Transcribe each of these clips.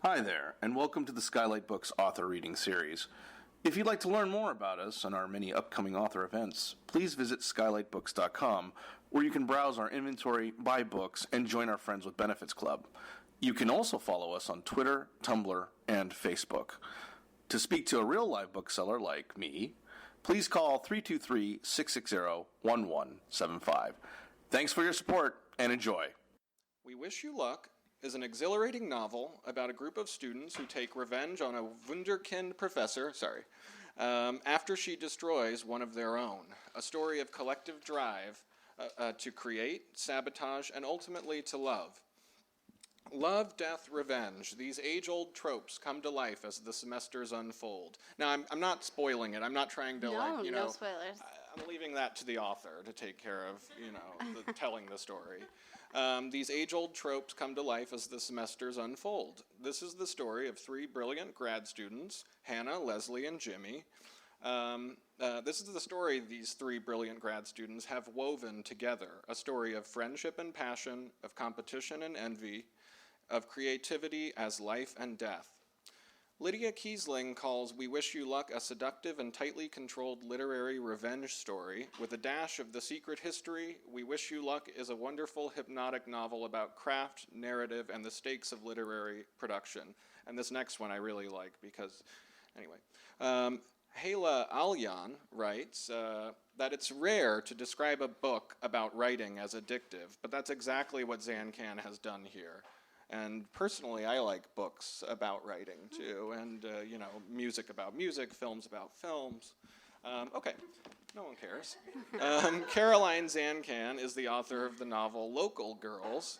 Hi there, and welcome to the Skylight Books author reading series. If you'd like to learn more about us and our many upcoming author events, please visit skylightbooks.com, where you can browse our inventory, buy books, and join our Friends with Benefits Club. You can also follow us on Twitter, Tumblr, and Facebook. To speak to a real live bookseller like me, please call 323-660-1175. Thanks for your support, and enjoy. We Wish You Luck is an exhilarating novel about a group of students who take revenge on a wunderkind professor, after she destroys one of their own. A story of collective drive to create, sabotage, and ultimately to love. Love, death, revenge. These age-old tropes come to life as the semesters unfold. Now, I'm not spoiling it. I'm not trying to, no spoilers. I'm leaving that to the author to take care of, telling the story. These age-old tropes come to life as the semesters unfold. This is the story of three brilliant grad students, Hannah, Leslie, and Jimmy. This is the story these three brilliant grad students have woven together, a story of friendship and passion, of competition and envy, of creativity as life and death. Lydia Kiesling calls We Wish You Luck a seductive and tightly controlled literary revenge story. With a dash of the secret history, We Wish You Luck is a wonderful hypnotic novel about craft, narrative, and the stakes of literary production. And this next one I really like because, anyway. Hala Alyan writes that it's rare to describe a book about writing as addictive, but that's exactly what Zancan has done here. And personally, I like books about writing, too, and, music about music, films about films. Okay, no one cares. Caroline Zancan is the author of the novel Local Girls.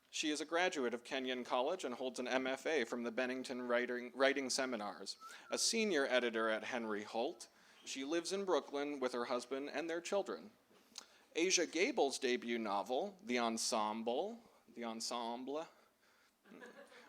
She is a graduate of Kenyon College and holds an MFA from the Bennington Writing Seminars, a senior editor at Henry Holt. She lives in Brooklyn with her husband and their children. Asia Gabel's debut novel, The Ensemble,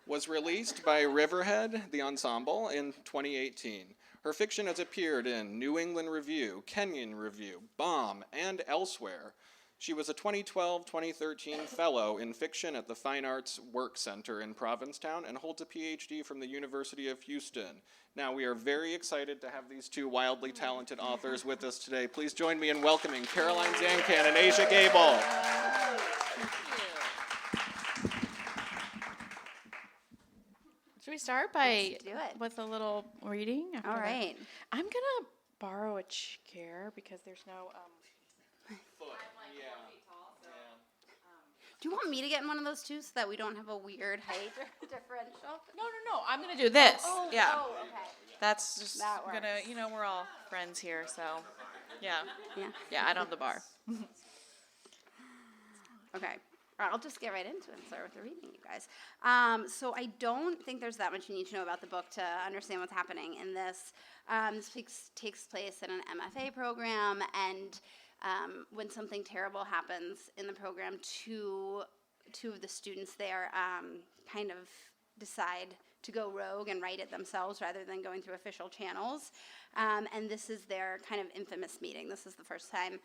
was released by Riverhead, The Ensemble, in 2018. Her fiction has appeared in New England Review, Kenyon Review, Bomb, and elsewhere. She was a 2012-2013 fellow in fiction at the Fine Arts Work Center in Provincetown and holds a PhD from the University of Houston. Now, we are very excited to have these two wildly talented authors with us today. Please join me in welcoming Caroline Zancan and Asia Gabel. Should we start with a little reading? All right. I'm going to borrow a chair because there's no... Do you want me to get in one of those too so that we don't have a weird height differential? No. I'm going to do this. Oh, yeah. Oh, okay. That's just going to, we're all friends here, so yeah. Yeah. Yeah, I don't have the bar. Okay. I'll just get right into it and start with the reading, you guys. So I don't think there's that much you need to know about the book to understand what's happening in this. This takes place in an MFA program, and when something terrible happens in the program, two of the students there kind of decide to go rogue and write it themselves rather than going through official channels. And this is their kind of infamous meeting. This is the first time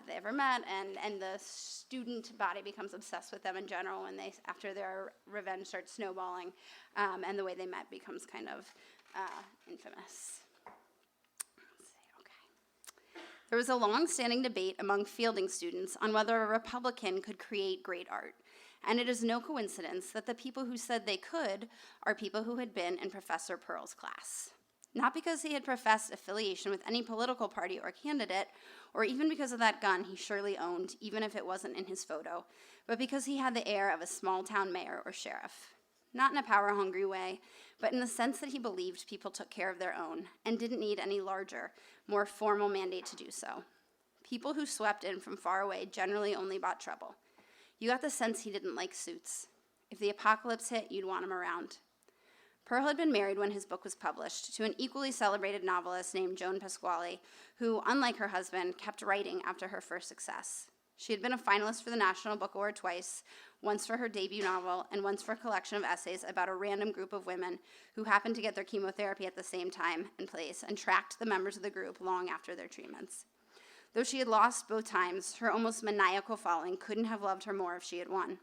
they ever met, and the student body becomes obsessed with them in general when after their revenge starts snowballing, and the way they met becomes kind of infamous. There was a long-standing debate among Fielding students on whether a Republican could create great art. And it is no coincidence that the people who said they could are people who had been in Professor Pearl's class. Not because he had professed affiliation with any political party or candidate, or even because of that gun he surely owned, even if it wasn't in his photo, but because he had the air of a small-town mayor or sheriff. Not in a power-hungry way, but in the sense that he believed people took care of their own and didn't need any larger, more formal mandate to do so. People who swept in from far away generally only brought trouble. You got the sense he didn't like suits. If the apocalypse hit, you'd want him around. Pearl had been married when his book was published to an equally celebrated novelist named Joan Pasquale, who, unlike her husband, kept writing after her first success. She had been a finalist for the National Book Award twice, once for her debut novel and once for a collection of essays about a random group of women who happened to get their chemotherapy at the same time and place and tracked the members of the group long after their treatments. Though she had lost both times, her almost maniacal following couldn't have loved her more if she had won.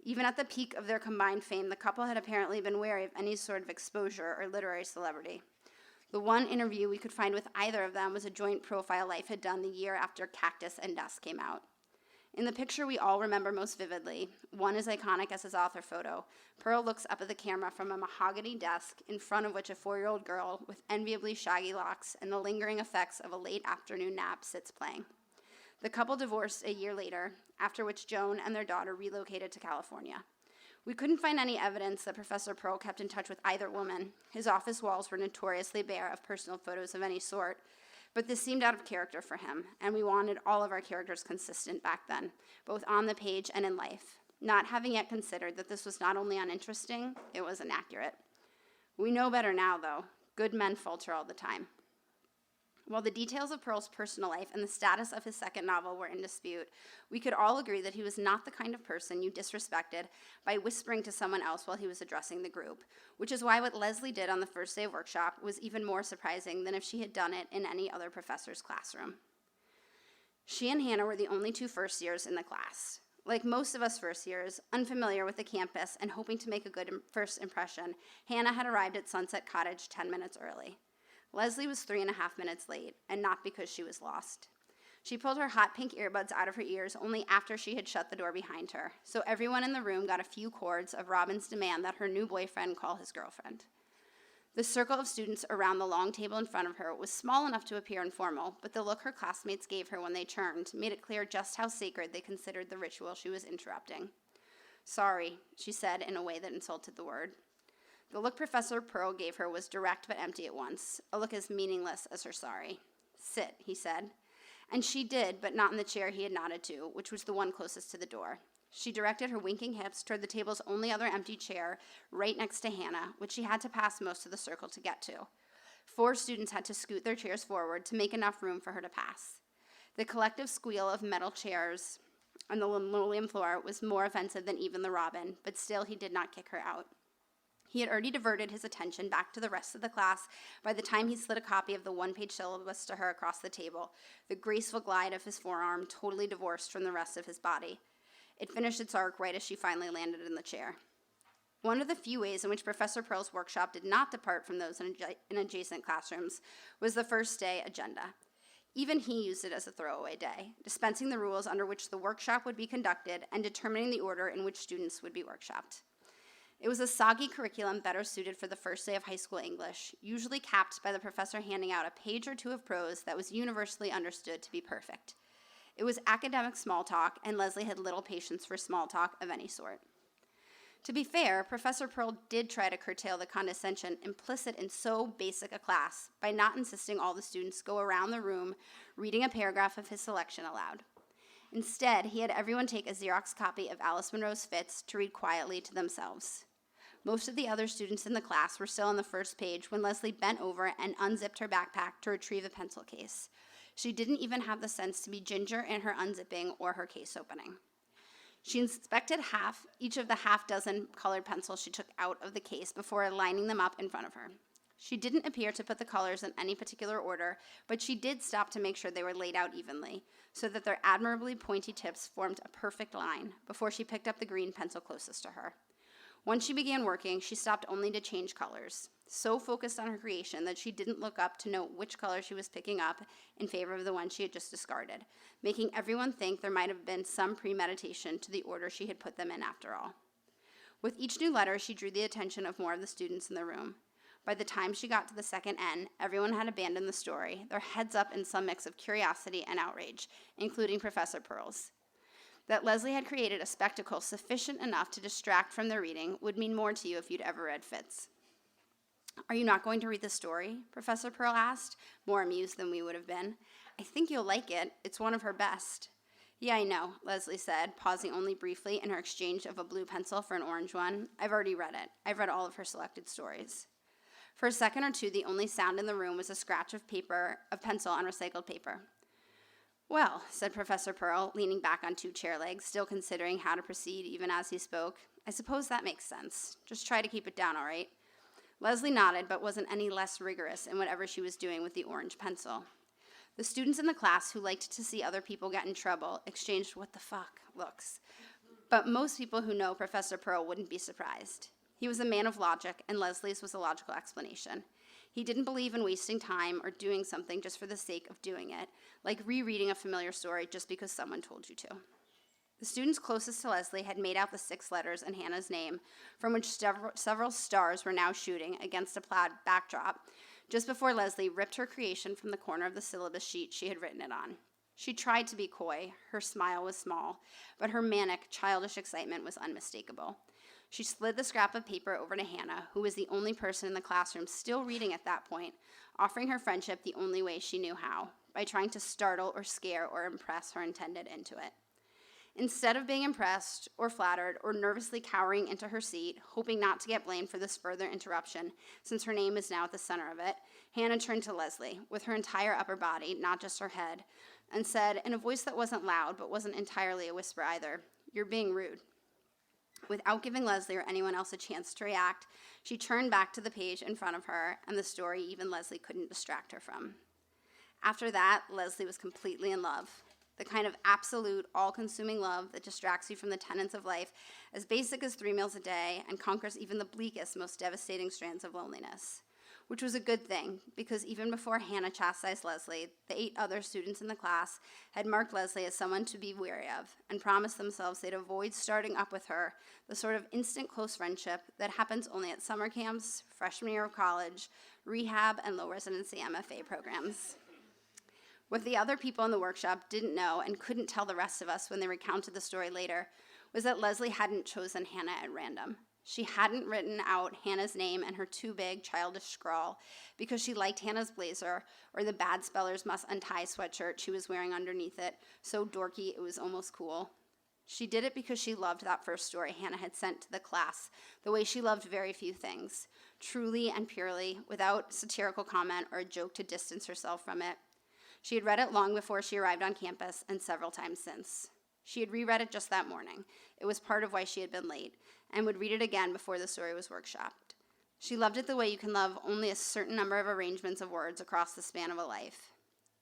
Even at the peak of their combined fame, the couple had apparently been wary of any sort of exposure or literary celebrity. The one interview we could find with either of them was a joint profile Life had done the year after Cactus and Dust came out. In the picture we all remember most vividly, one as iconic as his author photo, Pearl looks up at the camera from a mahogany desk in front of which a 4-year-old girl with enviably shaggy locks and the lingering effects of a late afternoon nap sits playing. The couple divorced a year later, after which Joan and their daughter relocated to California. We couldn't find any evidence that Professor Pearl kept in touch with either woman. His office walls were notoriously bare of personal photos of any sort, but this seemed out of character for him, and we wanted all of our characters consistent back then, both on the page and in life, not having yet considered that this was not only uninteresting, it was inaccurate. We know better now, though. Good men falter all the time. While the details of Pearl's personal life and the status of his second novel were in dispute, we could all agree that he was not the kind of person you disrespected by whispering to someone else while he was addressing the group, which is why what Leslie did on the first day of workshop was even more surprising than if she had done it in any other professor's classroom. She and Hannah were the only two first years in the class. Like most of us first years, unfamiliar with the campus and hoping to make a good first impression, Hannah had arrived at Sunset Cottage 10 minutes early. Leslie was 3.5 minutes late, and not because she was lost. She pulled her hot pink earbuds out of her ears only after she had shut the door behind her, so everyone in the room got a few chords of Robin's demand that her new boyfriend call his girlfriend. The circle of students around the long table in front of her was small enough to appear informal, but the look her classmates gave her when they turned made it clear just how sacred they considered the ritual she was interrupting. "Sorry," she said in a way that insulted the word. The look Professor Pearl gave her was direct but empty at once, a look as meaningless as her sorry. "Sit," he said. And she did, but not in the chair he had nodded to, which was the one closest to the door. She directed her winking hips toward the table's only other empty chair, right next to Hannah, which she had to pass most of the circle to get to. 4 students had to scoot their chairs forward to make enough room for her to pass. The collective squeal of metal chairs on the linoleum floor was more offensive than even the Robin, but still he did not kick her out. He had already diverted his attention back to the rest of the class by the time he slid a copy of the one-page syllabus to her across the table, the graceful glide of his forearm totally divorced from the rest of his body. It finished its arc right as she finally landed in the chair. One of the few ways in which Professor Pearl's workshop did not depart from those in adjacent classrooms was the first day agenda. Even he used it as a throwaway day, dispensing the rules under which the workshop would be conducted and determining the order in which students would be workshopped. It was a soggy curriculum better suited for the first day of high school English, usually capped by the professor handing out a page or two of prose that was universally understood to be perfect. It was academic small talk, and Leslie had little patience for small talk of any sort. To be fair, Professor Pearl did try to curtail the condescension implicit in so basic a class by not insisting all the students go around the room reading a paragraph of his selection aloud. Instead, he had everyone take a Xerox copy of Alice Munro's Fits to read quietly to themselves. Most of the other students in the class were still on the first page when Leslie bent over and unzipped her backpack to retrieve a pencil case. She didn't even have the sense to be ginger in her unzipping or her case opening. She inspected each of the half-dozen colored pencils she took out of the case before lining them up in front of her. She didn't appear to put the colors in any particular order, but she did stop to make sure they were laid out evenly, so that their admirably pointy tips formed a perfect line before she picked up the green pencil closest to her. Once she began working, she stopped only to change colors, so focused on her creation that she didn't look up to note which color she was picking up in favor of the one she had just discarded, making everyone think there might have been some premeditation to the order she had put them in after all. With each new letter, she drew the attention of more of the students in the room. By the time she got to the second N, everyone had abandoned the story, their heads up in some mix of curiosity and outrage, including Professor Pearl's. That Leslie had created a spectacle sufficient enough to distract from the reading would mean more to you if you'd ever read Fits. "Are you not going to read the story?" Professor Pearl asked, more amused than we would have been. "I think you'll like it. It's one of her best." "Yeah, I know," Leslie said, pausing only briefly in her exchange of a blue pencil for an orange one. "I've already read it. I've read all of her selected stories." For a second or two, the only sound in the room was a scratch of pencil on recycled paper. "Well," said Professor Pearl, leaning back on 2 chair legs, still considering how to proceed even as he spoke, "I suppose that makes sense. Just try to keep it down, all right?" Leslie nodded, but wasn't any less rigorous in whatever she was doing with the orange pencil. The students in the class who liked to see other people get in trouble exchanged "what the fuck" looks. But most people who know Professor Pearl wouldn't be surprised. He was a man of logic, and Leslie's was a logical explanation. He didn't believe in wasting time or doing something just for the sake of doing it, like rereading a familiar story just because someone told you to. The students closest to Leslie had made out the 6 letters in Hannah's name, from which several stars were now shooting against a plaid backdrop, just before Leslie ripped her creation from the corner of the syllabus sheet she had written it on. She tried to be coy, her smile was small, but her manic, childish excitement was unmistakable. She slid the scrap of paper over to Hannah, who was the only person in the classroom still reading at that point, offering her friendship the only way she knew how, by trying to startle or scare or impress her intended into it. Instead of being impressed or flattered or nervously cowering into her seat, hoping not to get blamed for this further interruption, since her name is now at the center of it, Hannah turned to Leslie, with her entire upper body, not just her head, and said, in a voice that wasn't loud but wasn't entirely a whisper either, "You're being rude." Without giving Leslie or anyone else a chance to react, she turned back to the page in front of her and the story even Leslie couldn't distract her from. After that, Leslie was completely in love. The kind of absolute, all-consuming love that distracts you from the tenets of life as basic as 3 meals a day and conquers even the bleakest, most devastating strands of loneliness. Which was a good thing, because even before Hannah chastised Leslie, the 8 other students in the class had marked Leslie as someone to be wary of and promised themselves they'd avoid starting up with her the sort of instant close friendship that happens only at summer camps, freshman year of college, rehab, and low residency MFA programs. What the other people in the workshop didn't know and couldn't tell the rest of us when they recounted the story later was that Leslie hadn't chosen Hannah at random. She hadn't written out Hannah's name and her too big, childish scrawl because she liked Hannah's blazer or the bad spellers must untie sweatshirt she was wearing underneath it, so dorky it was almost cool. She did it because she loved that first story Hannah had sent to the class, the way she loved very few things, truly and purely, without satirical comment or a joke to distance herself from it. She had read it long before she arrived on campus and several times since. She had reread it just that morning. It was part of why she had been late, and would read it again before the story was workshopped. She loved it the way you can love only a certain number of arrangements of words across the span of a life.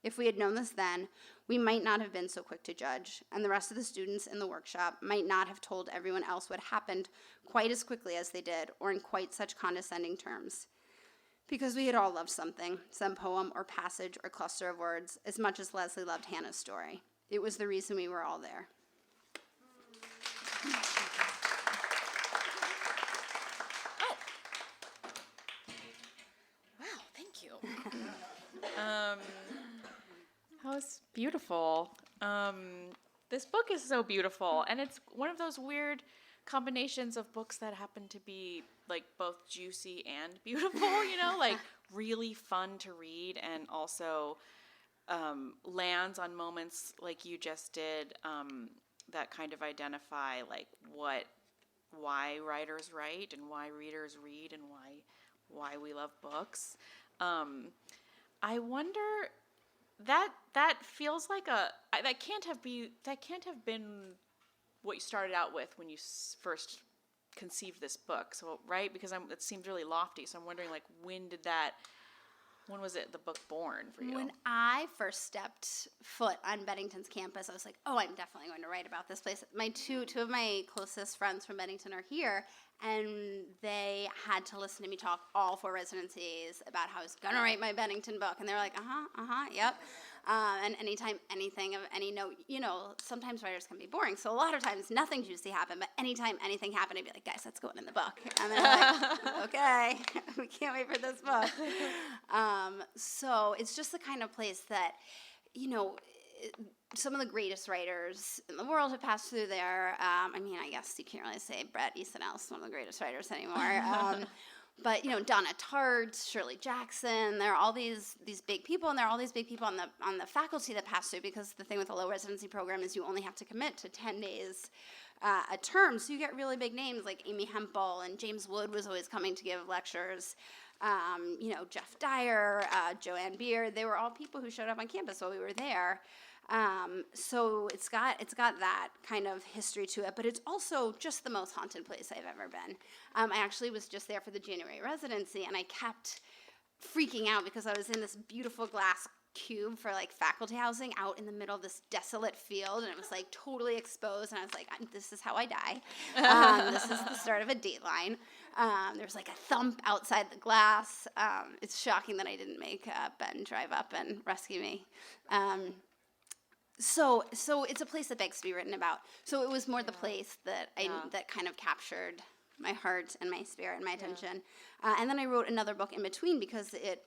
If we had known this then, we might not have been so quick to judge, and the rest of the students in the workshop might not have told everyone else what happened quite as quickly as they did, or in quite such condescending terms. Because we had all loved something, some poem or passage or cluster of words, as much as Leslie loved Hannah's story. It was the reason we were all there. Oh. Wow, thank you. That was beautiful. This book is so beautiful, and it's one of those weird combinations of books that happen to be like both juicy and beautiful, you know, like really fun to read, and also lands on moments like you just did that kind of identify like why writers write and why readers read and why we love books. I wonder that feels like that can't have been what you started out with when you first conceived this book, so right, because it seems really lofty, so I'm wondering like when was the book born for you? When I first stepped foot on Bennington's campus, I was like, oh, I'm definitely going to write about this place. My two of my closest friends from Bennington are here, and they had to listen to me talk all 4 residencies about how I was going to write my Bennington book, and they were like, yep. And anytime anything of any note, you know, sometimes writers can be boring, so a lot of times nothing juicy happened, but anytime anything happened, I'd be like, guys, that's going in the book. And they're like, okay, we can't wait for this book. So it's just the kind of place that, you know, some of the greatest writers in the world have passed through there. I mean, I guess you can't really say Bret Easton Ellis is one of the greatest writers anymore. But, you know, Donna Tartt, Shirley Jackson, there are all these big people, and there are all these big people on the faculty that pass through, because the thing with the low residency program is you only have to commit to 10 days a term, so you get really big names like Amy Hempel, and James Wood was always coming to give lectures. You know, Jeff Dyer, Joanne Beard, they were all people who showed up on campus while we were there. So it's got that kind of history to it, but it's also just the most haunted place I've ever been. I actually was just there for the January residency, and I kept freaking out because I was in this beautiful glass cube for like faculty housing out in the middle of this desolate field, and it was like totally exposed, and I was like, this is how I die. This is the start of a dateline. There was like a thump outside the glass. It's shocking that I didn't make Ben drive up and rescue me. So it's a place that begs to be written about. So it was more the place that that kind of captured my heart and my spirit and my attention. And then I wrote another book in between because it,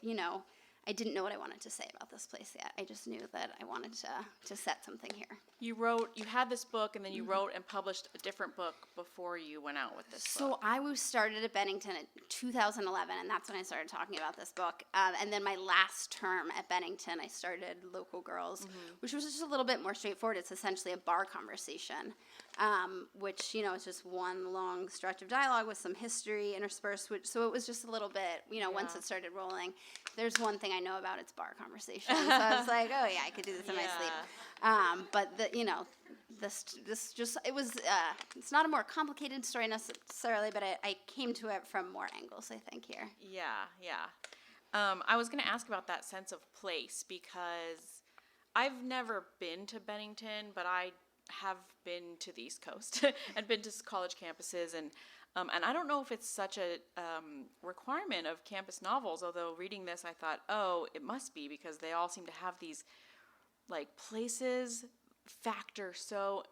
I didn't know what I wanted to say about this place yet. I just knew that I wanted to set something here. You had this book, and then you wrote and published a different book before you went out with this book. So I started at Bennington in 2011, and that's when I started talking about this book. And then my last term at Bennington, I started Local Girls, which was just a little bit more straightforward. It's essentially a bar conversation, which, is just one long stretch of dialogue with some history interspersed. So it was just a little bit, once it started rolling, there's one thing I know about, it's bar conversation. So I was like, oh yeah, I could do this in my sleep. But this just, it was, it's not a more complicated story necessarily, but I came to it from more angles, I think, here. Yeah. I was going to ask about that sense of place, because I've never been to Bennington, but I have been to the East Coast and been to college campuses, and I don't know if it's such a requirement of campus novels, although reading this I thought, oh, it must be, because they all seem to have these like places factor so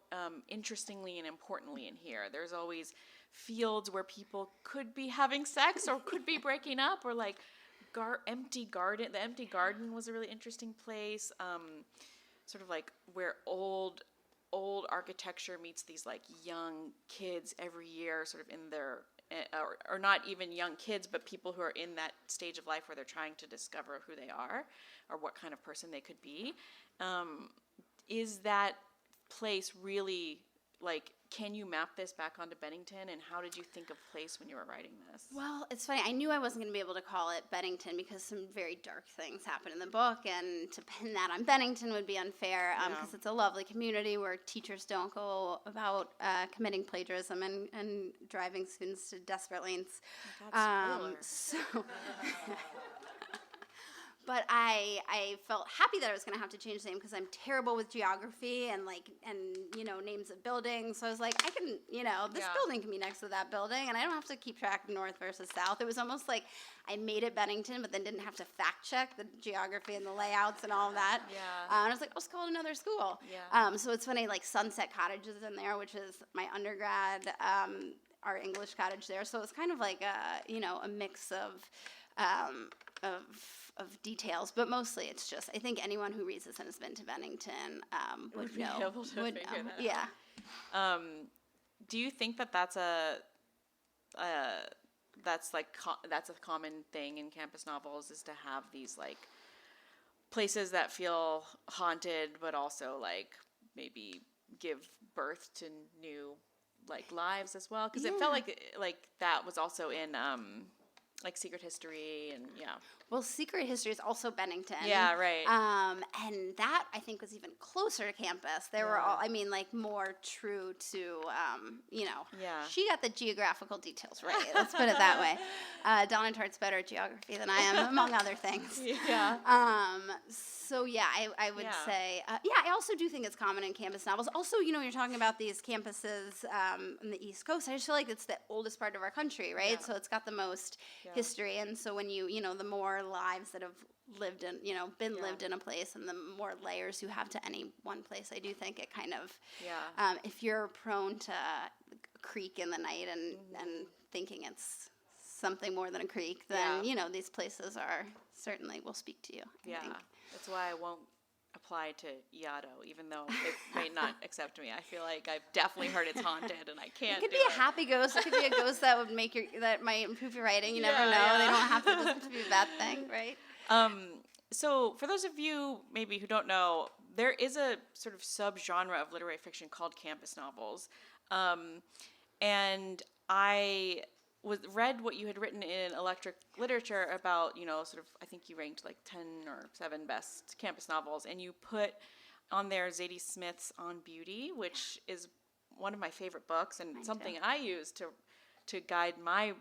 interestingly and importantly in here. There's always fields where people could be having sex or could be breaking up, or like empty garden. The empty garden was a really interesting place, sort of like where old architecture meets these like young kids every year, sort of in their, or not even young kids, but people who are in that stage of life where they're trying to discover who they are or what kind of person they could be. Is that place really, like, can you map this back onto Bennington, and how did you think of place when you were writing this? Well, it's funny. I knew I wasn't going to be able to call it Bennington because some very dark things happen in the book, and to pin that on Bennington would be unfair because it's a lovely community where teachers don't go about committing plagiarism and driving students to desperate lengths. But I felt happy that I was going to have to change the name because I'm terrible with geography and names of buildings. So I was like, I can, this building can be next to that building, and I don't have to keep track of north versus south. It was almost like I made it Bennington, but then didn't have to fact check the geography and the layouts and all of that. And I was like, let's call it another school. So it's funny, like Sunset Cottage is in there, which is my undergrad, our English cottage there. So it's kind of like a mix of details, but mostly it's just, I think anyone who reads this and has been to Bennington would know. Be able to figure that out. Do you think that that's a common thing in campus novels, is to have these like places that feel haunted, but also like maybe give birth to new like lives as well? Because it felt like that was also in like Secret History and Well, Secret History is also Bennington. Yeah, right. And that, I think, was even closer to campus. They were all, like, more true to, she got the geographical details right. Let's put it that way. Donna Tartt's better at geography than I am, among other things. So, I would say, I also do think it's common in campus novels. Also, you're talking about these campuses in the East Coast. I just feel like it's the oldest part of our country, right? Yeah. So it's got the most history. And so when the more lives that have lived in, lived in a place, and the more layers you have to any one place, I do think it kind of, if you're prone to a creek in the night and thinking it's something more than a creek, then, these places certainly will speak to you, I think. That's why I won't apply to Yaddo, even though it may not accept me. I feel like I've definitely heard it's haunted, and I can't. It could be a happy ghost. It could be a ghost that would that might improve your writing. You never know. They don't have to. It doesn't have to be a bad thing, right? So for those of you maybe who don't know, there is a sort of subgenre of literary fiction called campus novels, and I read what you had written in Electric Literature about, sort of, I think you ranked like 10 or 7 best campus novels, and you put on there Zadie Smith's On Beauty, which is one of my favorite books and something I use to guide my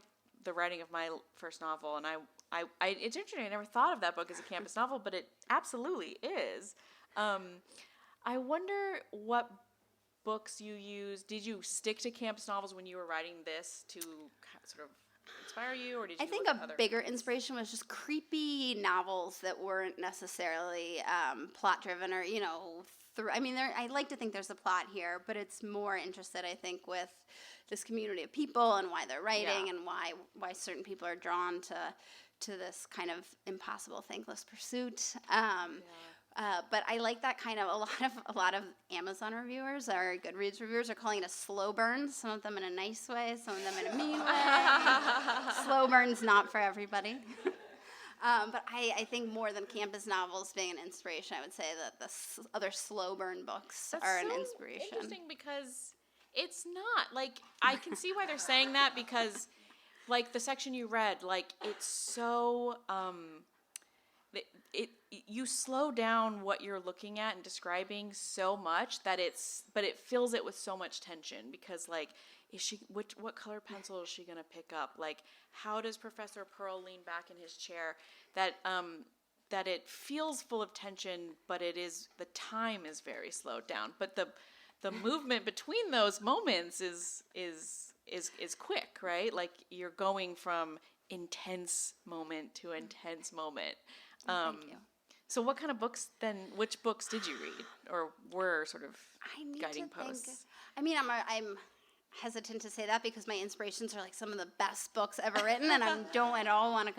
the writing of my first novel, and it's interesting. I never thought of that book as a campus novel, but it absolutely is. I wonder what books you use. Did you stick to campus novels when you were writing this to sort of inspire you, or did you? I think look a at other bigger things? inspiration was just creepy novels that weren't necessarily plot driven, or I like to think there's a plot here, but it's more interested, I think, with this community of people and why they're writing and why certain people are drawn to this kind of impossible, thankless pursuit. But I like that kind of a lot of Amazon reviewers or Goodreads reviewers are calling it a slow burn. Some of them in a nice way, some of them in a mean way. Slow burn's not for everybody. But I think more than campus novels being an inspiration, I would say that the other slow burn books are an inspiration. Interesting, because it's not like, I can see why they're saying that, because like the section you read, like it's so you slow down what you're looking at and describing so much that but it fills it with so much tension, because like, what color pencil is she gonna pick up? Like, how does Professor Pearl lean back in his chair? That it feels full of tension, but the time is very slowed down. But the movement between those moments is quick, right? Like, you're going from intense moment to intense moment. Thank you. So what kind of books then, which books did you read, or were sort of guiding posts? I mean, I'm hesitant to say that because my inspirations are like some of the best books ever written, and I don't at all want to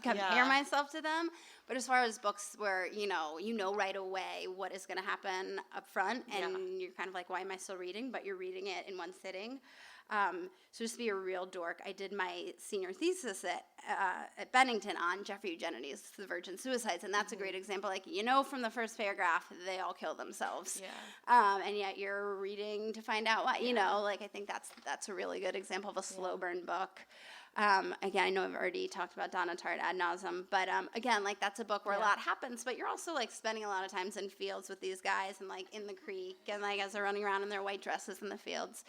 compare myself to them. But as far as books where you know right away what is going to happen up front, and you're kind of like, why am I still reading? But you're reading it in one sitting. So just to be a real dork, I did my senior thesis at Bennington on Jeffrey Eugene's The Virgin Suicides, and that's a great example. Like, from the first paragraph, they all kill themselves. Yeah. And yet you're reading to find out why. I think that's a really good example of a slow burn book. Again, I know I've already talked about Donna Tartt ad nauseum, but again, like, that's a book where a lot happens, but you're also like spending a lot of times in fields with these guys and like in the creek, and like as they're running around in their white dresses in the fields,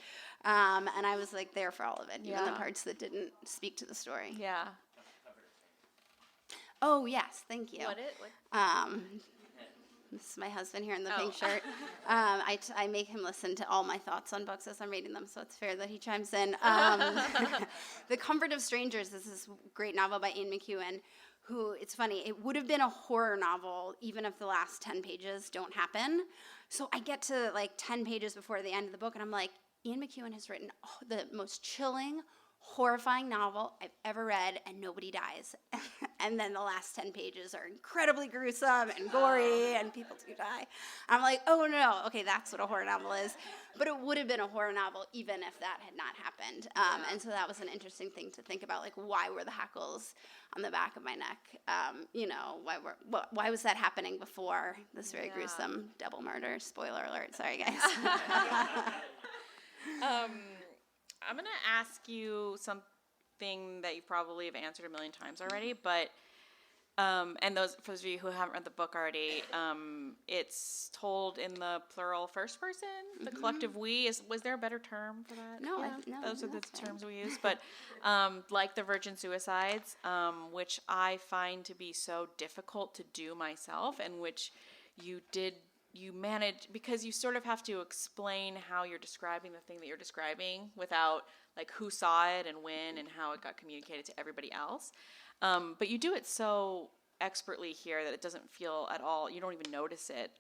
and I was like there for all of it, even the parts that didn't speak to the story. Yeah. Oh yes, thank you. What? This is my husband here in the pink shirt. I make him listen to all my thoughts on books as I'm reading them, so it's fair that he chimes in. The Comfort of Strangers is this great novel by Ian McEwan, who, it's funny, it would have been a horror novel even if the last 10 pages don't happen. So I get to like 10 pages before the end of the book, and I'm like, Ian McEwan has written the most chilling, horrifying novel I've ever read, and nobody dies. And then the last 10 pages are incredibly gruesome and gory, and people do die. I'm like, oh no, okay, that's what a horror novel is. But it would have been a horror novel even if that had not happened. And so that was an interesting thing to think about, like, why were the hackles on the back of my neck? Why was that happening before this very gruesome double murder? Spoiler alert, sorry guys. I'm going to ask you something that you probably have answered a million times already, but, and for those of you who haven't read the book already, it's told in the plural first person, the collective we. Was there a better term for that? No, no, those are the terms we use, but like The Virgin Suicides, which I find to be so difficult to do myself, and which you manage, because you sort of have to explain how you're describing the thing that you're describing without, like, who saw it and when and how it got communicated to everybody else. But you do it so expertly here that it doesn't feel at all, you don't even notice it,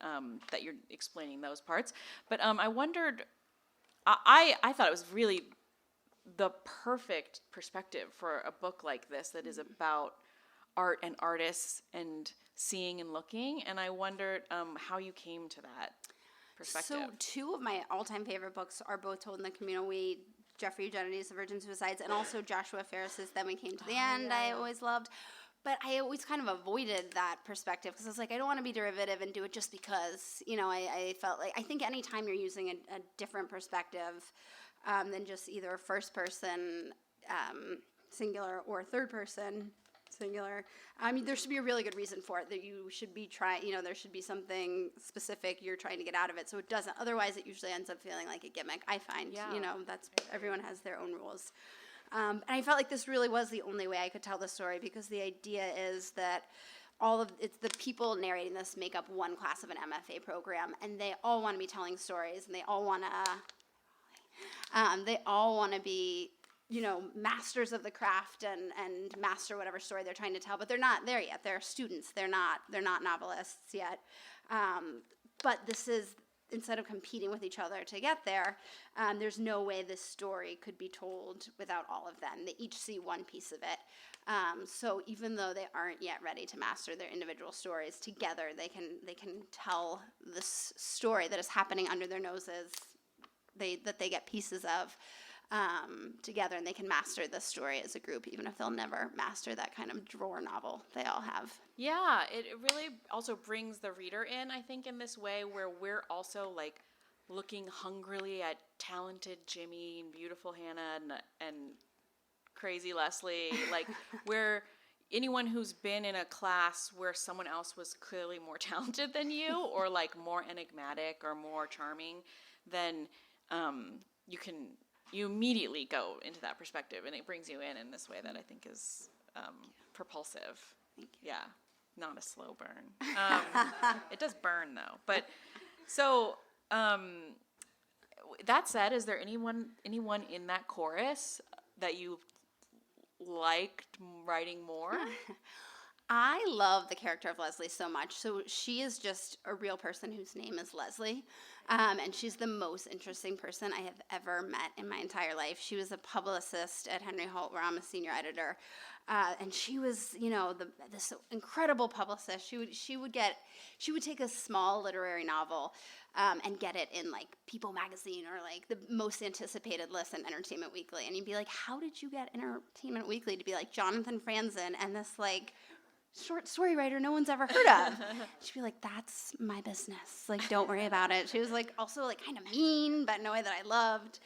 that you're explaining those parts. But I wondered, I thought it was really the perfect perspective for a book like this that is about art and artists and seeing and looking, and I wondered how you came to that perspective. So 2 of my all-time favorite books are both told in the communal we, Jeffrey Eugene's The Virgin Suicides, and also Joshua Ferris's Then We Came to the End, I always loved. But I always kind of avoided that perspective because I was like, I don't want to be derivative and do it just because, I felt like, I think anytime you're using a different perspective than just either first person singular or third person singular, there should be a really good reason for it, that you should be trying, there should be something specific you're trying to get out of it, so it doesn't, otherwise it usually ends up feeling like a gimmick, I find. That's, everyone has their own rules. And I felt like this really was the only way I could tell the story, because the idea is that it's the people narrating this make up one class of an MFA program, and they all want to be telling stories, and they all want to be, masters of the craft and master whatever story they're trying to tell, but they're not there yet. They're students. They're not novelists yet. But this is, instead of competing with each other to get there, there's no way this story could be told without all of them. They each see one piece of it. So even though they aren't yet ready to master their individual stories, together they can tell this story that is happening under their noses, that they get pieces of together, and they can master the story as a group, even if they'll never master that kind of drawer novel they all have. Yeah, it really also brings the reader in, I think, in this way where we're also like looking hungrily at talented Jimmy and beautiful Hannah and crazy Leslie, like where anyone who's been in a class where someone else was clearly more talented than you, or like more enigmatic or more charming, then you immediately go into that perspective, and it brings you in this way that I think is propulsive. Thank you. Yeah, not a slow burn. It does burn though. But so that said, is there anyone in that chorus that you liked writing more? I love the character of Leslie so much. So she is just a real person whose name is Leslie. And she's the most interesting person I have ever met in my entire life. She was a publicist at Henry Holt, where I'm a senior editor. And she was, this incredible publicist. She would take a small literary novel and get it in like People magazine or like the most anticipated list in Entertainment Weekly. And you'd be like, how did you get Entertainment Weekly to be like Jonathan Franzen and this like short story writer no one's ever heard of? She'd be like, that's my business. Like, don't worry about it. She was like also like kind of mean, but in a way that I loved.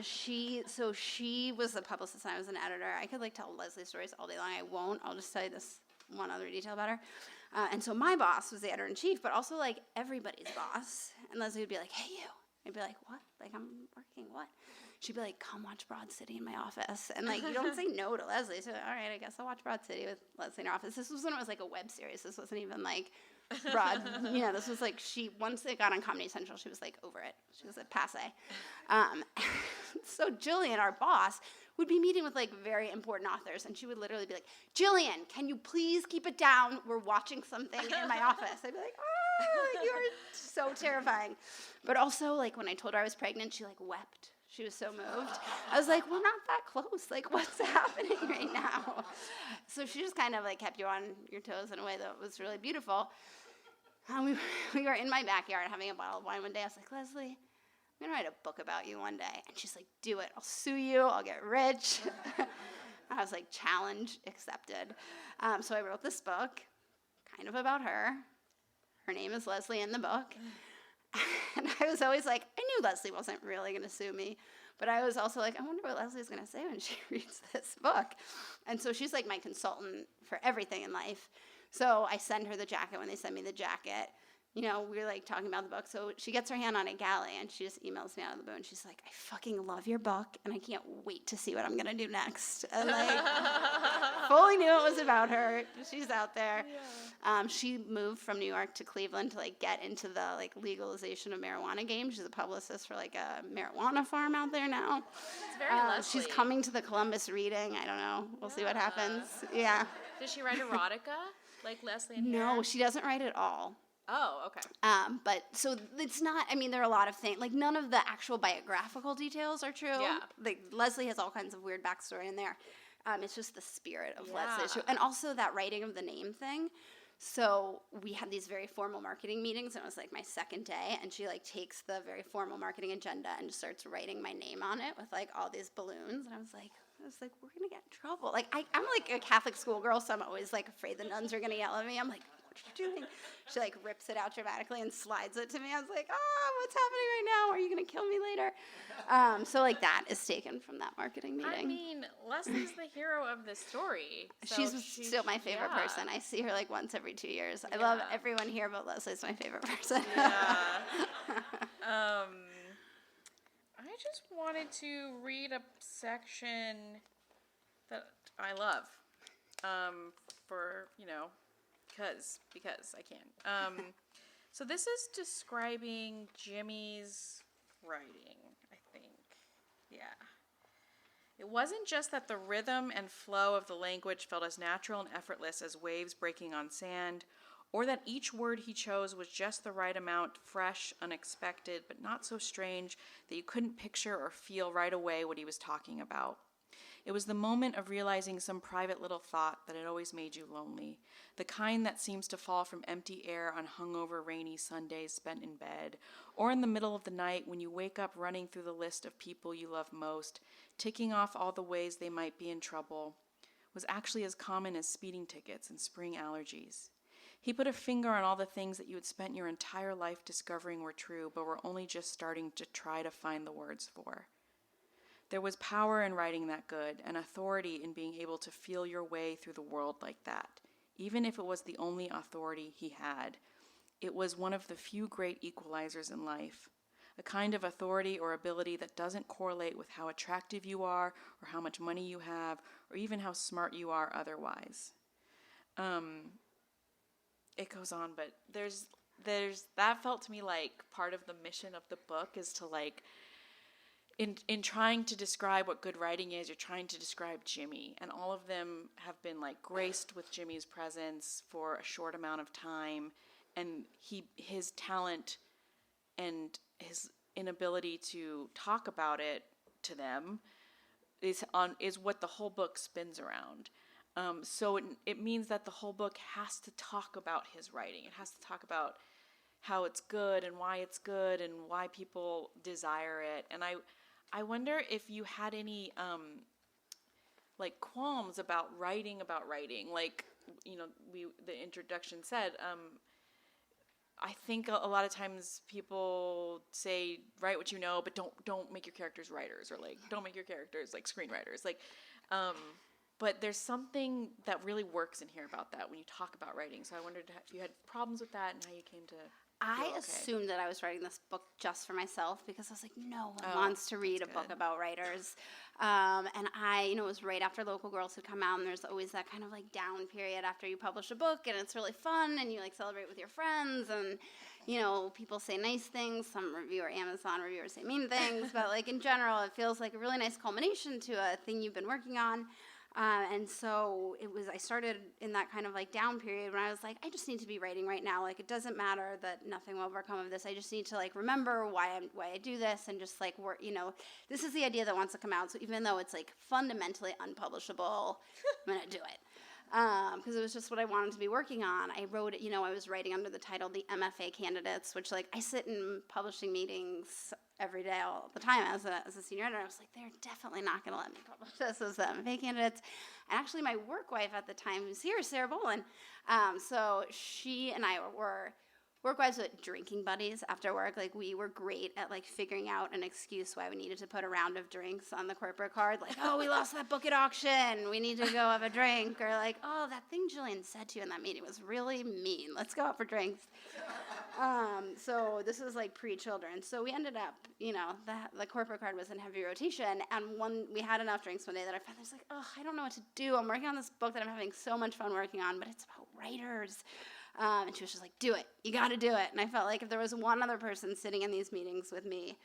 She was a publicist and I was an editor. I could like tell Leslie stories all day long. I won't. I'll just tell you this one other detail about her. And so my boss was the editor-in-chief, but also like everybody's boss. And Leslie would be like, hey, you. I'd be like, what? Like, I'm working, what? She'd be like, come watch Broad City in my office. And like, you don't say no to Leslie. So, all right, I guess I'll watch Broad City with Leslie in her office. This was when it was like a web series. This wasn't even like Broad, this was like once it got on Comedy Central, she was like over it. She was like passe. So Jillian, our boss, would be meeting with like very important authors, and she would literally be like, Jillian, can you please keep it down? We're watching something in my office. I'd be like, oh, you are so terrifying. But also, like, when I told her I was pregnant, she like wept. She was so moved. I was like, we're not that close. Like, what's happening right now? So she just kind of like kept you on your toes in a way that was really beautiful. We were in my backyard having a bottle of wine one day. I was like, Leslie, I'm going to write a book about you one day. And she's like, do it. I'll sue you. I'll get rich. I was like, challenge accepted. So I wrote this book kind of about her. Her name is Leslie in the book. And I was always like, I knew Leslie wasn't really going to sue me. But I was also like, I wonder what Leslie's going to say when she reads this book. And so she's like my consultant for everything in life. So I send her the jacket when they send me the jacket. We're like talking about the book. So she gets her hand on a galley and she just emails me out of the blue and she's like, I fucking love your book and I can't wait to see what I'm going to do next. And like, fully knew it was about her. She's out there. Yeah. She moved from New York to Cleveland to like get into the like legalization of marijuana game. She's a publicist for like a marijuana farm out there now. It's very Leslie. She's coming to the Columbus reading. I don't know. We'll see what happens. Yeah. Does she write erotica like Leslie in No, here? she doesn't write at all. Oh, okay. But so it's not, there are a lot of things, like none of the actual biographical details are true. Yeah. Like Leslie has all kinds of weird backstory in there. It's just the spirit of Leslie. And also that writing of the name thing. So we had these very formal marketing meetings and it was like my second day and she like takes the very formal marketing agenda and just starts writing my name on it with like all these balloons. And I was like, we're going to get in trouble. Like I'm like a Catholic schoolgirl, so I'm always like afraid the nuns are going to yell at me. I'm like, what are you doing? She like rips it out dramatically and slides it to me. I was like, what's happening right now? Are you going to kill me later? So like that is taken from that marketing meeting. I mean, Leslie's the hero of this story. So she's still my favorite person. I see her like once every 2 years. I love everyone here, but Leslie's my favorite person. Yeah. I just wanted to read a section that I love, because I can. So this is describing Jimmy's writing, I think. Yeah. It wasn't just that the rhythm and flow of the language felt as natural and effortless as waves breaking on sand, or that each word he chose was just the right amount, fresh, unexpected, but not so strange that you couldn't picture or feel right away what he was talking about. It was the moment of realizing some private little thought that had always made you lonely, the kind that seems to fall from empty air on hungover rainy Sundays spent in bed, or in the middle of the night when you wake up running through the list of people you love most, ticking off all the ways they might be in trouble, was actually as common as speeding tickets and spring allergies. He put a finger on all the things that you had spent your entire life discovering were true, but were only just starting to try to find the words for. There was power in writing that good, and authority in being able to feel your way through the world like that, even if it was the only authority he had. It was one of the few great equalizers in life, a kind of authority or ability that doesn't correlate with how attractive you are, or how much money you have, or even how smart you are otherwise. It goes on, but there's that felt to me like part of the mission of the book is to like, in trying to describe what good writing is, you're trying to describe Jimmy, and all of them have been like graced with Jimmy's presence for a short amount of time, and his talent and his inability to talk about it to them is what the whole book spins around. So it means that the whole book has to talk about his writing. It has to talk about how it's good and why it's good and why people desire it. And I wonder if you had any like qualms about writing. Like, you know, the introduction said, I think a lot of times people say write what you know, but don't make your characters writers, or like don't make your characters like screenwriters. Like, but there's something that really works in here about that when you talk about writing. So I wondered if you had problems with that and how you came to. I assumed that I was writing this book just for myself because I was like, no one wants to read a book about writers. And it was right after Local Girls had come out, and there's always that kind of like down period after you publish a book, and it's really fun, and you like celebrate with your friends, and people say nice things. Some Amazon reviewers say mean things, but like in general, it feels like a really nice culmination to a thing you've been working on. And so I started in that kind of like down period when I was like, I just need to be writing right now. Like, it doesn't matter that nothing will ever come of this. I just need to like remember why I do this, and just like work, this is the idea that wants to come out. So even though it's like fundamentally unpublishable, I'm going to do it. Because it was just what I wanted to be working on. I wrote it, I was writing under the title The MFA Candidates, which like I sit in publishing meetings every day all the time as a senior editor. I was like, they're definitely not going to let me publish this as the MFA Candidates. And actually my work wife at the time who's here, Sarah Bolin, so she and I were work wives with drinking buddies after work. Like, we were great at like figuring out an excuse why we needed to put a round of drinks on the corporate card. Like, oh, we lost that book at auction, we need to go have a drink. Or like, oh, that thing Jillian said to you in that meeting was really mean, let's go out for drinks. So this is like pre-children. So we ended up, the corporate card was in heavy rotation, and we had enough drinks one day that I was like, oh, I don't know what to do. I'm working on this book that I'm having so much fun working on, but it's about writers. And she was just like, do it. You got to do it. And I felt like if there was one other person sitting in these meetings with me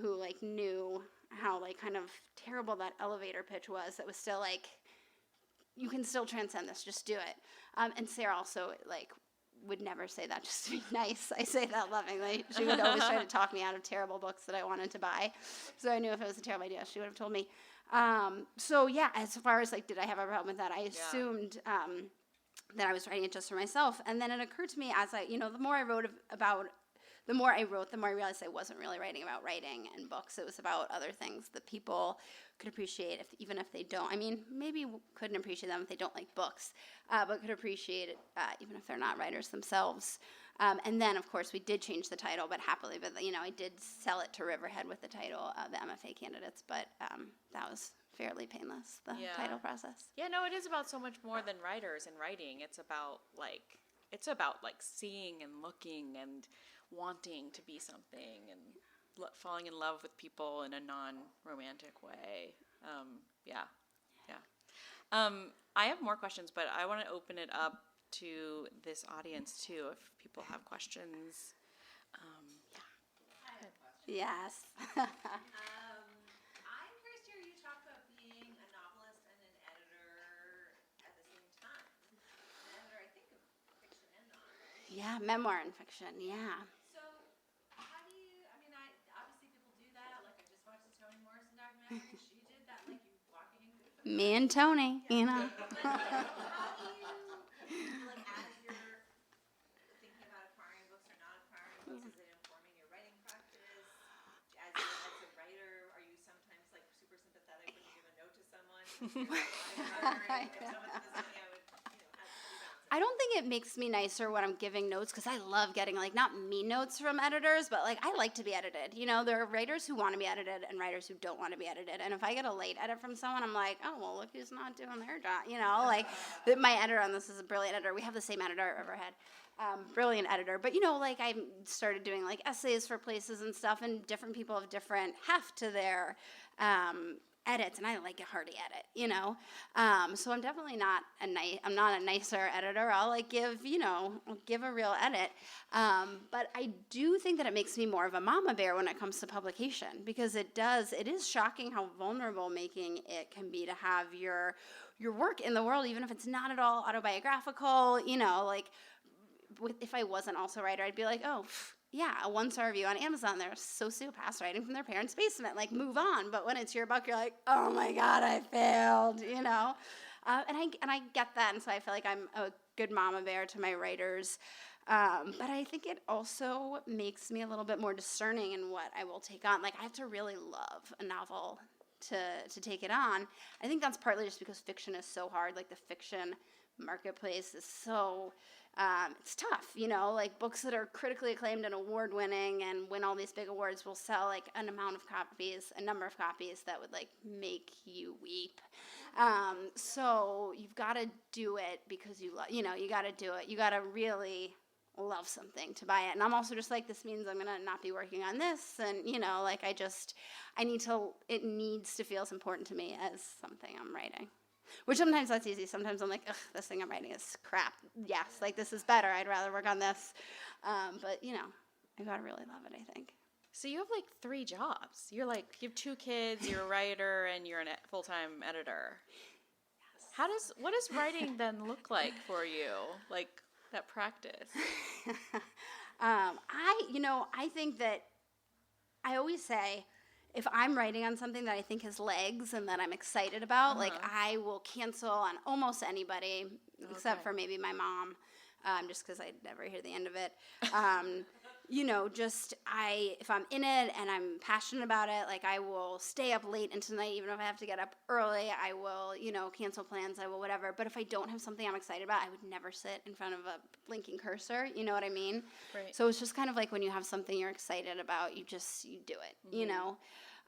who like knew how like kind of terrible that elevator pitch was, that was still like, you can still transcend this, just do it. And Sarah also like would never say that just to be nice. I say that lovingly. She would always try to talk me out of terrible books that I wanted to buy. So I knew if it was a terrible idea, she would have told me. So yeah, as far as like, did I have a problem with that? I assumed that I was writing it just for myself. And then it occurred to me as the more I wrote, the more I realized I wasn't really writing about writing and books. It was about other things that people could appreciate, even if they don't. I mean, maybe couldn't appreciate them if they don't like books, but could appreciate it even if they're not writers themselves. And then, of course, we did change the title, but happily, I did sell it to Riverhead with the title, The MFA Candidates, but that was fairly painless, the title process. Yeah, no, it is about so much more than writers and writing. It's about seeing and looking and wanting to be something and falling in love with people in a non-romantic way. Yeah. I have more questions, but I want to open it up to this audience too, if people have questions. Yes. I'm curious to hear you talk about being a novelist and an editor at the same time. An editor, I think, of fiction and non. Yeah, memoir and fiction, yeah. So, how do you, obviously people do that. Like, I just watched the Toni Morrison documentary. She did that, like, you walking in good for Me and Tony, you know. But how do you, like, as you're thinking about acquiring books or not acquiring books, is it informing your writing practice? As a writer, are you sometimes, like, super sympathetic when you give a note to someone? If someone says something, I would, how do you balance it? I don't think it makes me nicer when I'm giving notes, because I love getting, like, not mean notes from editors, but, like, I like to be edited. You know, there are writers who want to be edited and writers who don't want to be edited. And if I get a late edit from someone, I'm like, oh, well, look who's not doing their job. You know, like, my editor on this is a brilliant editor. We have the same editor I've ever had. Brilliant editor. But, you know, like, I started doing, like, essays for places and stuff, and different people have different heft to their edits, and I like a hearty edit, you know. So I'm definitely not I'm not a nicer editor. I'll, like, give a real edit. But I do think that it makes me more of a mama bear when it comes to publication, because it is shocking how vulnerable making it can be to have your work in the world, even if it's not at all autobiographical, you know, like, if I wasn't also a writer, I'd be like, oh, yeah, a 1-star review on Amazon. They're sociopaths writing from their parents' basement. Like, move on. But when it's your book, you're like, oh my God, I failed. You know, and I get that, and so I feel like I'm a good mama bear to my writers. But I think it also makes me a little bit more discerning in what I will take on. Like, I have to really love a novel to take it on. I think that's partly just because fiction is so hard. Like, the fiction marketplace is so it's tough, you know, like, books that are critically acclaimed and award-winning and win all these big awards will sell, like, a number of copies that would, like, make you weep. So you've got to do it because you got to do it. You got to really love something to buy it. And I'm also just like, this means I'm going to not be working on this. And, you know, like, it needs to feel as important to me as something I'm writing. Which sometimes that's easy. Sometimes I'm like, ugh, this thing I'm writing is crap. Yes, like, this is better. I'd rather work on this. But, you know, I gotta really love it, I think. So you have, like, 3 jobs. You have 2 kids, you're a writer, and you're a full-time editor. Yes. What does writing then look like for you? Like, that practice? I think that I always say, if I'm writing on something that I think has legs and that I'm excited about, like, I will cancel on almost anybody, except for maybe my mom, just because I never hear the end of it. If I'm in it and I'm passionate about it, like, I will stay up late into the night, even if I have to get up early. I will, cancel plans. I will whatever. But if I don't have something I'm excited about, I would never sit in front of a blinking cursor. You know what I mean? Right. So it's just kind of like when you have something you're excited about, you do it, you know?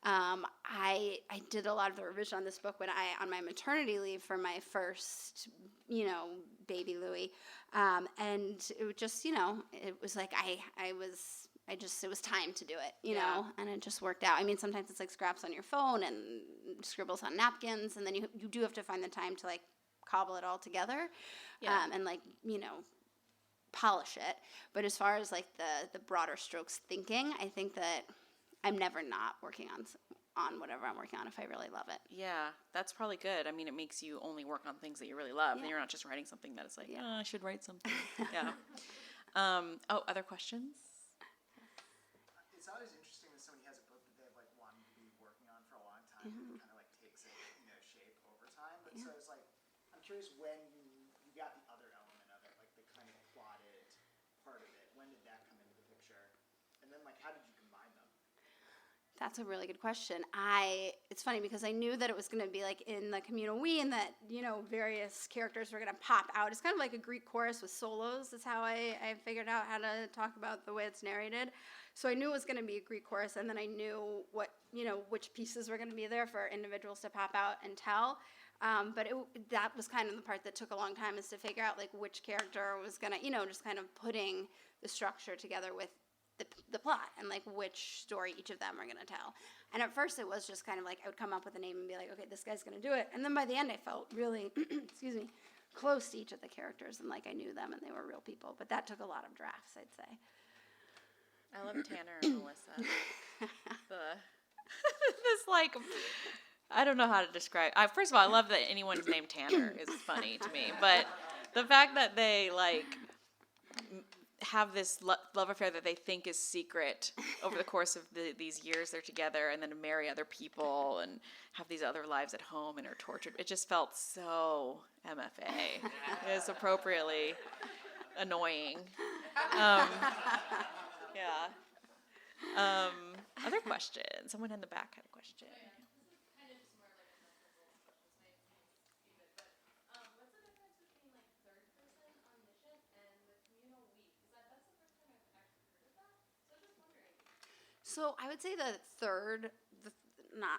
I did a lot of the revision on this book on my maternity leave for my first, baby Louie. And it was just, it was like, it was time to do it, you know, and it just worked out. I mean, sometimes it's like scraps on your phone and scribbles on napkins, and then you do have to find the time to, like, cobble it all together, and, like, polish it. But as far as, like, the broader strokes thinking, I think that I'm never not working on whatever I'm working on if I really love it. Yeah, that's probably good. I mean, it makes you only work on things that you really love, and you're not just writing something that is like, I should write something. Yeah. Other questions? It's always interesting when somebody has a book that they've, like, wanted to be working on for a long time, and it kind of, like, takes it, shape over time. But so it's like, I'm curious when you got the other element of it, like the kind of plotted part of it. When did that come into the picture? And then, like, how did you combine them? That's a really good question. It's funny because I knew that it was going to be, like, in the communal we, and that, various characters were going to pop out. It's kind of like a Greek chorus with solos is how I figured out how to talk about the way it's narrated. So I knew it was going to be a Greek chorus, and then I knew what, which pieces were going to be there for individuals to pop out and tell. But that was kind of the part that took a long time, is to figure out, like, which character was going to, just kind of putting the structure together with the plot and like which story each of them are going to tell. And at first it was just kind of like I would come up with a name and be like, okay, this guy's going to do it. And then by the end I felt really, excuse me, close to each of the characters and like I knew them and they were real people. But that took a lot of drafts, I'd say. I love Tanner and Melissa. This like, I don't know how to describe. First of all, I love that anyone's named Tanner is funny to me, but the fact that they like have this love affair that they think is secret over the course of these years they're together, and then marry other people and have these other lives at home and are tortured. It just felt so MFA. It was appropriately annoying. Yeah. Other questions? Someone in the back had a question. Kind of just more like a technical questions, might stupid, but what's the difference between like third person omniscient and the communal we? Because that's the first time I've actually heard of that. So I was just wondering. So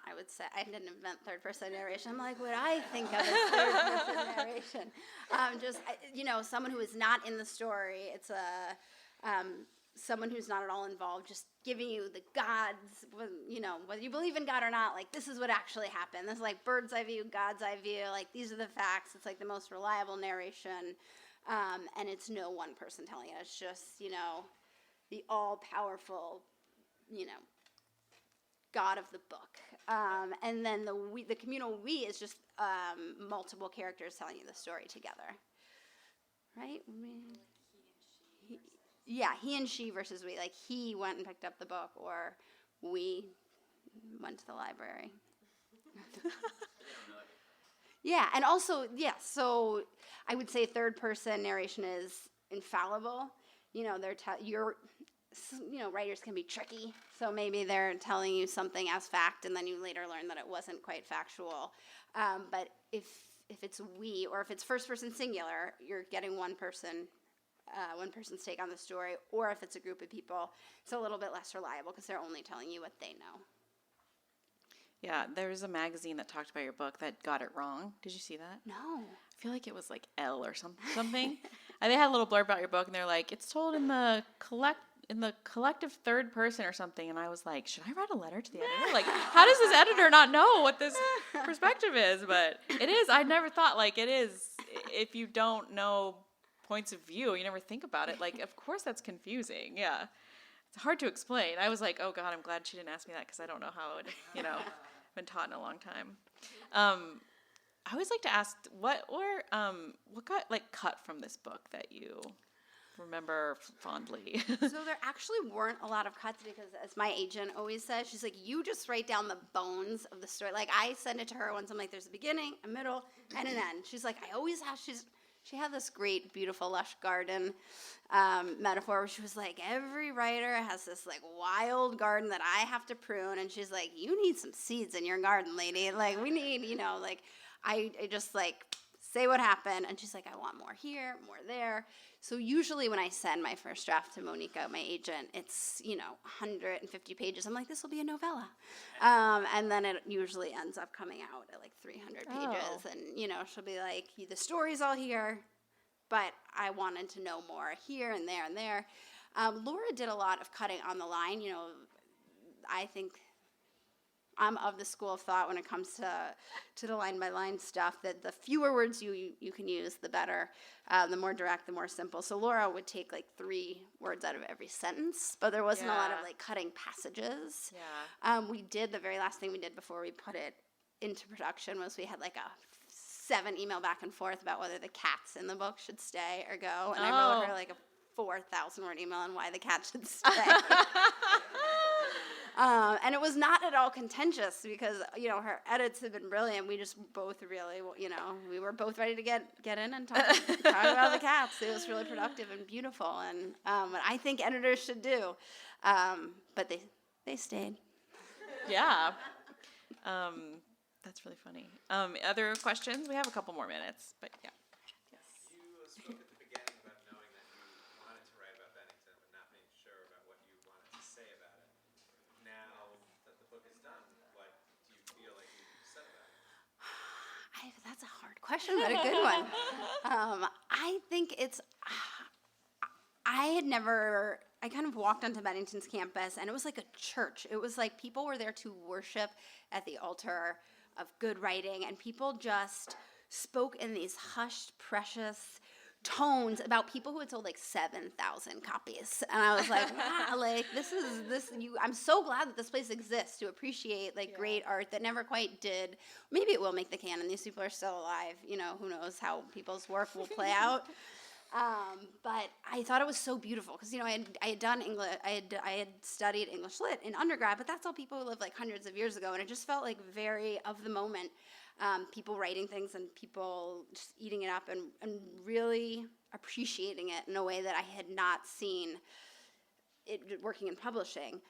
I would say I didn't invent third person narration. I'm like, what I think of as third person narration. Someone who is not in the story. It's someone who's not at all involved, just giving you the gods, whether you believe in God or not, like this is what actually happened. This is like bird's eye view, God's eye view, like these are the facts. It's like the most reliable narration, and it's no one person telling it. It's just, the all-powerful, God of the book. And then the communal we is just multiple characters telling you the story together. Right? He and she versus we. Like he went and picked up the book, or we went to the library. Yeah, and also, so I would say third person narration is infallible. Writers can be tricky, so maybe they're telling you something as fact, and then you later learn that it wasn't quite factual. But if it's we, or if it's first person singular, you're getting one person's take on the story, or if it's a group of people, it's a little bit less reliable because they're only telling you what they know. Yeah, there was a magazine that talked about your book that got it wrong. Did you see that? No. I feel like it was like Elle or something. And they had a little blurb about your book, and they're like, it's told in the collective third person or something. And I was like, should I write a letter to the editor? Like, how does this editor not know what this perspective is? But it is. I never thought like it is. If you don't know points of view, you never think about it. Like, of course that's confusing. Yeah. It's hard to explain. I was like, oh God, I'm glad she didn't ask me that because I don't know how it would, been taught in a long time. I always like to ask, what got like cut from this book that you remember fondly? So there actually weren't a lot of cuts because, as my agent always says, she's like, you just write down the bones of the story. Like I send it to her once I'm like, there's a beginning, a middle, and an end. She's like, I always have. She had this great, beautiful, lush garden metaphor where she was like, every writer has this like wild garden that I have to prune, and she's like, you need some seeds in your garden, lady. Like we need, like I just like say what happened, and she's like, I want more here, more there. So usually when I send my first draft to Monica, my agent, it's 150 pages. I'm like, this will be a novella, and then it usually ends up coming out at like 300 pages, and she'll be like, the story's all here, but I wanted to know more here and there and there. Laura did a lot of cutting on the line. I think I'm of the school of thought when it comes to the line-by-line stuff, that the fewer words you can use, the better. The more direct, the more simple. So Laura would take like 3 words out of every sentence, but there wasn't a lot of like cutting passages. Yeah. The very last thing we did before we put it into production was we had like a 7 email back and forth about whether the cats in the book should stay or go, and I wrote her like a 4,000-word email on why the cat should stay. And it was not at all contentious because, her edits have been brilliant. We just both really, we were both ready to get in and talk about the cats. It was really productive and beautiful, and what I think editors should do. But they stayed. Yeah. That's really funny. Other questions? We have a couple more minutes, but yeah. You spoke at the beginning about knowing that you wanted to write about Bennington, but not being sure about what you wanted to say about it. Now that the book is done, what do you feel like you said about it? That's a hard question, but a good one. I think I I kind of walked onto Bennington's campus, and it was like a church. It was like people were there to worship at the altar of good writing, and people just spoke in these hushed, precious tones about people who had sold like 7,000 copies. And I was like, wow, like I'm so glad that this place exists to appreciate like great art that never quite did. Maybe it will make the canon. These people are still alive. You know, who knows how people's work will play out. But I thought it was so beautiful because, you know, I had done English, I had studied English Lit in undergrad, but that's all people who lived like hundreds of years ago, and it just felt like very of the moment. People writing things and people just eating it up and really appreciating it in a way that I had not seen it working in publishing.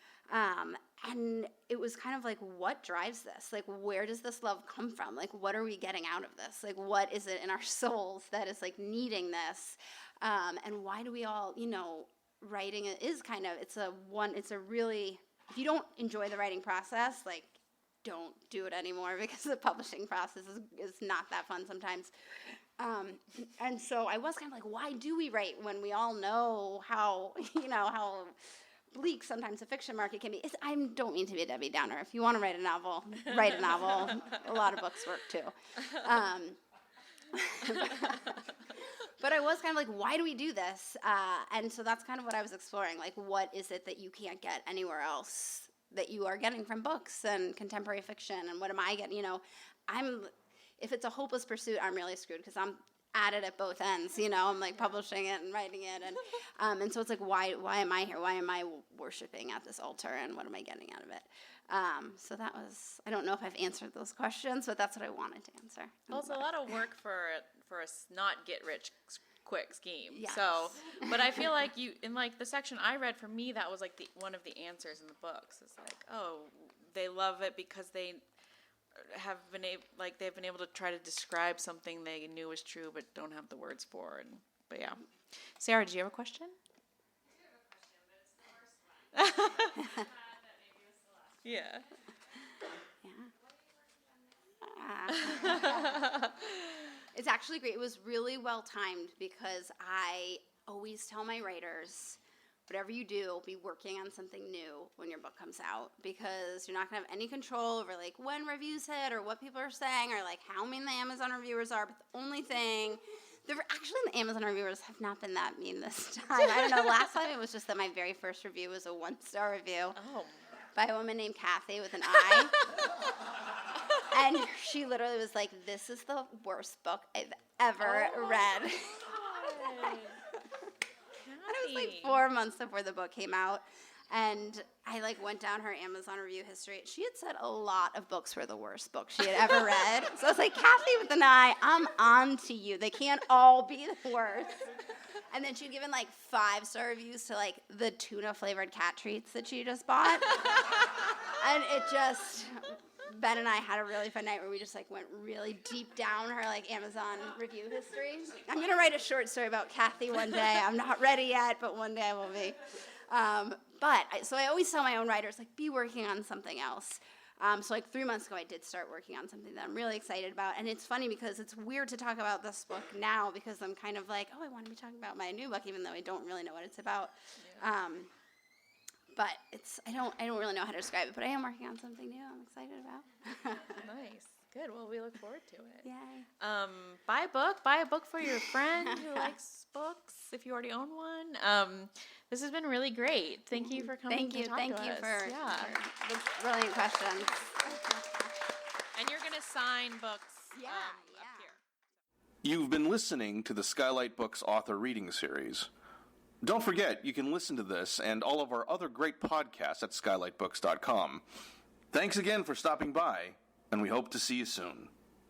And it was kind of like, what drives this? Like, where does this love come from? Like, what are we getting out of this? Like, what is it in our souls that is, like, needing this? And why do we all, you know, writing is kind of, it's a really, if you don't enjoy the writing process, like, don't do it anymore because the publishing process is not that fun sometimes. And so I was kind of like, why do we write when we all know how, you know, how bleak sometimes the fiction market can be? I don't mean to be a Debbie Downer. If you want to write a novel, write a novel. A lot of books work too. But I was kind of like, why do we do this? And so that's kind of what I was exploring. Like, what is it that you can't get anywhere else that you are getting from books and contemporary fiction? And what am I getting? You know, if it's a hopeless pursuit, I'm really screwed because I'm at it at both ends. You know, I'm like publishing it and writing it, and so it's like, why am I here? Why am I worshiping at this altar? And what am I getting out of it? So that was, I don't know if I've answered those questions, but that's what I wanted to answer. Well, it's a lot of work for a not get rich quick scheme. Yes. So, but I feel like in like the section I read, for me, that was like one of the answers in the books. It's like, oh, they love it because they have been they've been able to try to describe something they knew was true but don't have the words for. But yeah. Sarah, do you have a question? I do have a question, but it's the worst one. That maybe was the last. Yeah. It's actually great. It was really well timed because I always tell my writers, whatever you do, be working on something new when your book comes out, because you're not going to have any control over like when reviews hit or what people are saying or like how mean the Amazon reviewers are. But the only thing, actually the Amazon reviewers have not been that mean this time. I don't know. Last time it was just that my very first review was a 1-star review by a woman named Kathy with an I. And she literally was like, this is the worst book I've ever read. And it was like 4 months before the book came out. And I like went down her Amazon review history. She had said a lot of books were the worst books she had ever read. So I was like, Kathy with an I, I'm on to you. They can't all be the worst. And then she'd given like 5-star reviews to like the tuna flavored cat treats that she just bought. And it just, Ben and I had a really fun night where we just like went really deep down her like Amazon review history. I'm gonna write a short story about Kathy one day. I'm not ready yet, but one day I will be. So I always tell my own writers, like, be working on something else. So like 3 months ago, I did start working on something that I'm really excited about. And it's funny because it's weird to talk about this book now because I'm kind of like, oh, I want to be talking about my new book, even though I don't really know what it's about. Yeah. But I don't really know how to describe it, but I am working on something new I'm excited about. Nice. Good. Well, we look forward to it. Yay. Buy a book for your friend who likes books, if you already own one. This has been really great. Thank you for coming to talk to us. Thank you for the brilliant questions. And you're going to sign books up here. You've been listening to the Skylight Books author reading series. Don't forget, you can listen to this and all of our other great podcasts at skylightbooks.com. Thanks again for stopping by, and we hope to see you soon.